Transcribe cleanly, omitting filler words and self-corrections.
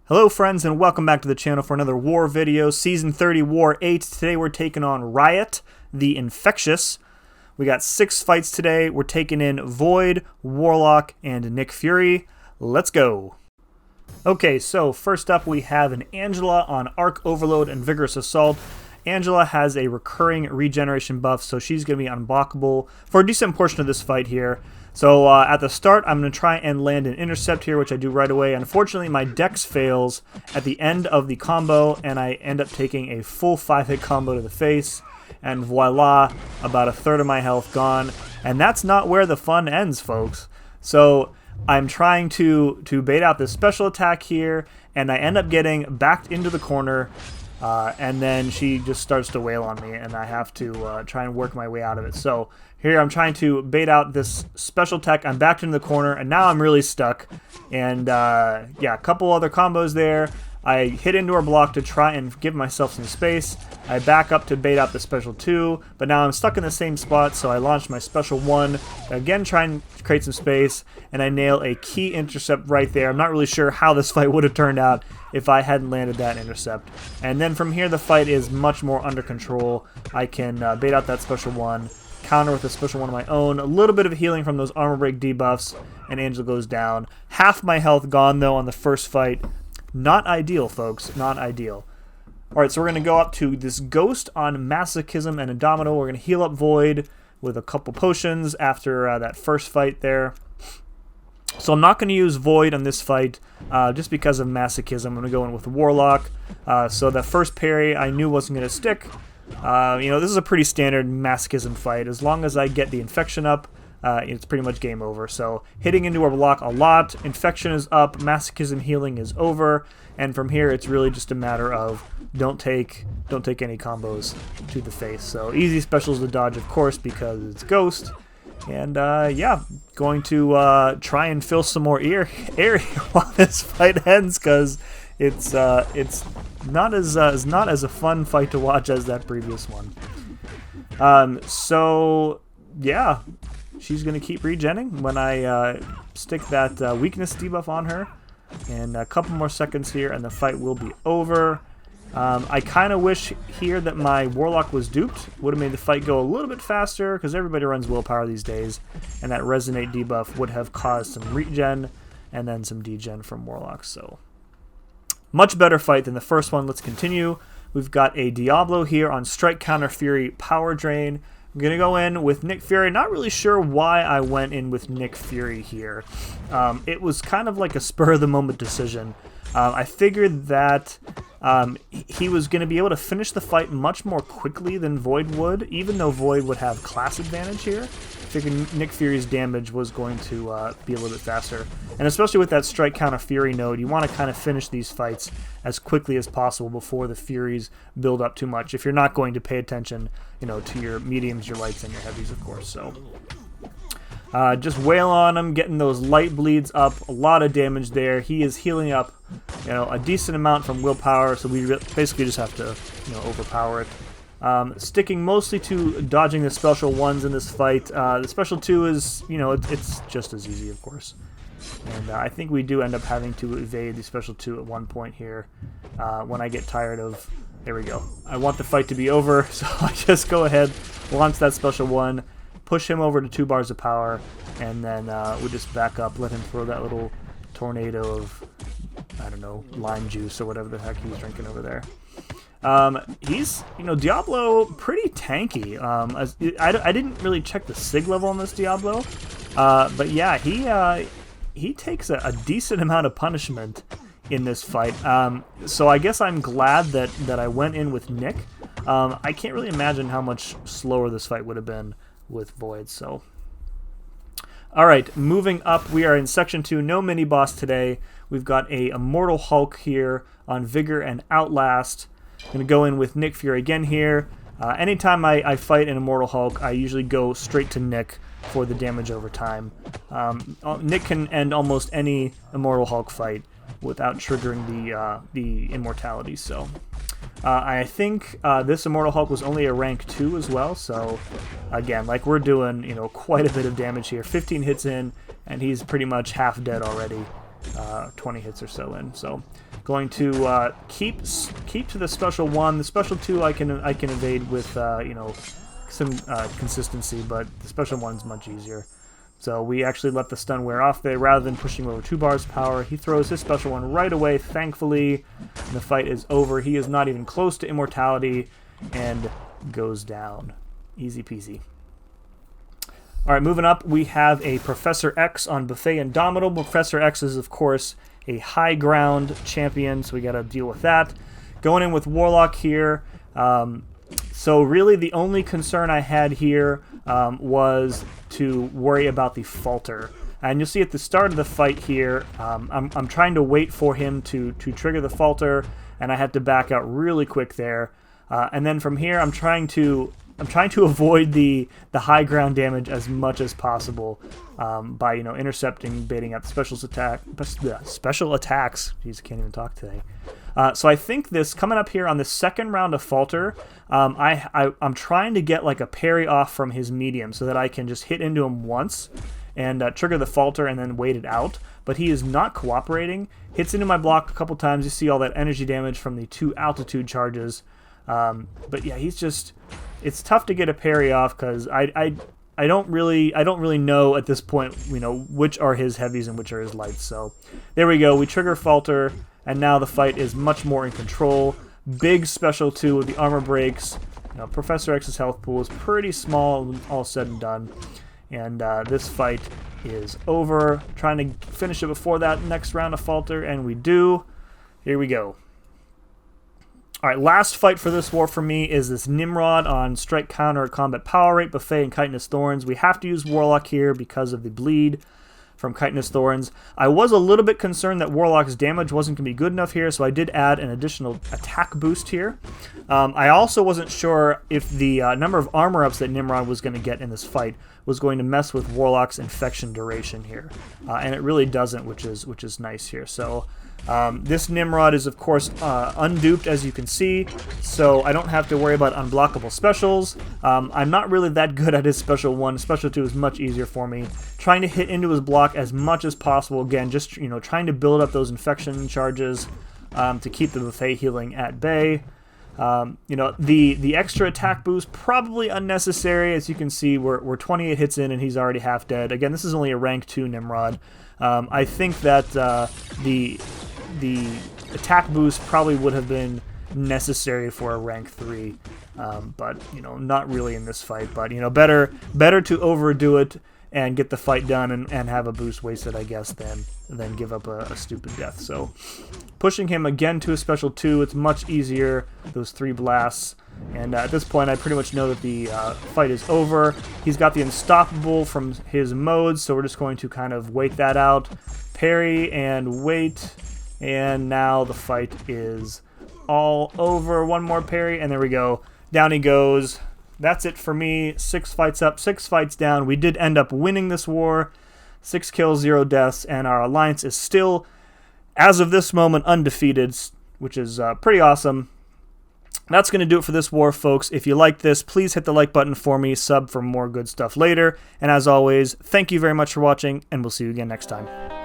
Hello friends and welcome back to the channel for another war video, Season 30 War 8. Today we're taking on RI0T, the Infectious. We got 6 fights today. We're taking in Void, Warlock, and Nick Fury. Let's go. Okay, so first up we have an Angela on Arc Overload and Vigorous Assault. Angela has a recurring regeneration buff, so she's going to be unblockable for a decent portion of this fight here. So at the start, I'm going to try and land an intercept here, which I do right away. Unfortunately, my dex fails at the end of the combo, and I end up taking a full 5-hit combo to the face. And voila, about a third of my health gone. And that's not where the fun ends, folks. So I'm trying to bait out this special attack here, and I end up getting backed into the corner. And then she just starts to wail on me, and I have to try and work my way out of it. So here I'm trying to bait out this special tech. I'm backed into the corner, and now I'm really stuck. And yeah, a couple other combos there. I hit into her block to try and give myself some space. I back up to bait out the special 2, but now I'm stuck in the same spot, so I launch my special 1. Again, try and create some space, and I nail a key intercept right there. I'm not really sure how this fight would have turned out if I hadn't landed that intercept. And then from here, the fight is much more under control. I can bait out that special 1, counter with a special 1 of my own, a little bit of healing from those armor break debuffs, and Angela goes down. Half my health gone, though, on the first fight. Not ideal, folks. Not ideal. Alright, so we're going to go up to this Ghost on Masochism and Indomitable. We're going to heal up Void with a couple potions after that first fight there. So I'm not going to use Void on this fight just because of Masochism. I'm going to go in with Warlock. So that first parry I knew wasn't going to stick. You know, this is a pretty standard Masochism fight. As long as I get the infection up, it's pretty much game over. So hitting into our block a lot, infection is up, masochism healing is over, and from here it's really just a matter of don't take any combos to the face. So easy specials to dodge, of course, because it's Ghost. And yeah, going to try and fill some more air while this fight ends, because it's not as a fun fight to watch as that previous one. So yeah. She's going to keep regenning when I stick that weakness debuff on her. And a couple more seconds here and the fight will be over. I kind of wish here that my Warlock was duped. Would have made the fight go a little bit faster because everybody runs willpower these days. And that Resonate debuff would have caused some regen and then some degen from Warlock. So much better fight than the first one. Let's continue. We've got a Diablo here on Strike Counter Fury Power Drain. I'm going to go in with Nick Fury. Not really sure why I went in with Nick Fury here. It was kind of like a spur-of-the-moment decision. I figured that he was going to be able to finish the fight much more quickly than Void would, even though Void would have class advantage here. I figured Nick Fury's damage was going to be a little bit faster. And especially with that Strike Counter Fury node, you want to kind of finish these fights as quickly as possible before the Furies build up too much. If you're not going to pay attention, you know, to your mediums, your lights, and your heavies, of course. So just wail on him, getting those light bleeds up. A lot of damage there. He is healing up, you know, a decent amount from willpower, so we basically just have to, you know, overpower it. Sticking mostly to dodging the special 1s in this fight. The special 2 is, you know, it's just as easy, of course. And I think we do end up having to evade the special 2 at one point here when I get tired of... There we go. I want the fight to be over, so I just go ahead, launch that special 1, push him over to 2 bars of power, and then we just back up, let him throw that little tornado of, I don't know, lime juice or whatever the heck he's drinking over there. He's, you know, Diablo, pretty tanky. I didn't really check the SIG level on this Diablo, but yeah, he takes a decent amount of punishment in this fight. So I guess I'm glad that I went in with Nick. I can't really imagine how much slower this fight would have been with Void. So, all right, moving up, we are in Section 2. No mini boss today. We've got a Immortal Hulk here on Vigor and Outlast. I'm going to go in with Nick Fury again here. Anytime I fight an Immortal Hulk, I usually go straight to Nick for the damage over time. Nick can end almost any Immortal Hulk fight without triggering the immortality. So I think this Immortal Hulk was only a rank 2 as well. So again, like, we're doing, you know, quite a bit of damage here. 15 hits in, and he's pretty much half dead already. 20 hits or so in. So Going to keep to the special 1. The special 2 I can evade with you know, some consistency, but the special 1's much easier. So we actually let the stun wear off there rather than pushing over 2 bars of power. He throws his special 1 right away, thankfully, and the fight is over. He is not even close to immortality and goes down. Easy peasy. Alright, moving up, we have a Professor X on Buffet Indomitable. Professor X is, of course, a high ground champion, so we got to deal with that. Going in with Warlock here. So really the only concern I had here was to worry about the falter. And you'll see at the start of the fight here, I'm trying to wait for him to trigger the falter, and I had to back out really quick there. And then from here, I'm trying to avoid the high ground damage as much as possible by, you know, intercepting, baiting out the special attacks. Jeez, I can't even talk today. So I think this coming up here on the second round of falter, I'm trying to get like a parry off from his medium so that I can just hit into him once and trigger the falter and then wait it out. But he is not cooperating. Hits into my block a couple times. You see all that energy damage from the 2 altitude charges. But yeah, he's just. It's tough to get a parry off because I don't really know at this point, you know, which are his heavies and which are his lights. So there we go. We trigger falter, and now the fight is much more in control. Big special 2 with the armor breaks. You know, Professor X's health pool is pretty small, all said and done. And this fight is over. Trying to finish it before that next round of falter, and we do. Here we go. Alright, last fight for this war for me is this Nimrod on Strike Counter at Combat Power Rate, Buffet, and Chitinous Thorns. We have to use Warlock here because of the bleed from Chitinous Thorns. I was a little bit concerned that Warlock's damage wasn't going to be good enough here, so I did add an additional attack boost here. I also wasn't sure if the number of armor ups that Nimrod was going to get in this fight was going to mess with Warlock's infection duration here. And it really doesn't, which is nice here. So this Nimrod is, of course, unduped, as you can see, so I don't have to worry about unblockable specials. I'm not really that good at his special 1. Special 2 is much easier for me. Trying to hit into his block as much as possible. Again, just, you know, trying to build up those infection charges to keep the Buffet healing at bay. You know, the extra attack boost, probably unnecessary. As you can see, we're 28 hits in and he's already half dead. Again, this is only a rank 2 Nimrod. I think that the attack boost probably would have been necessary for a rank 3, but, you know, not really in this fight. But, you know, better to overdo it and get the fight done and have a boost wasted, I guess, than give up a stupid death. So pushing him again to a special 2, it's much easier, those 3 blasts. And at this point, I pretty much know that the fight is over. He's got the Unstoppable from his modes, so we're just going to kind of wait that out. Parry and wait. And now the fight is all over. One more parry, and there we go. Down he goes. That's it for me. 6 fights up, 6 fights down. We did end up winning this war. 6 kills, 0 deaths, and our alliance is still, as of this moment, undefeated, which is pretty awesome. That's going to do it for this war, folks. If you like this, please hit the like button for me, sub for more good stuff later. And as always, thank you very much for watching, and we'll see you again next time.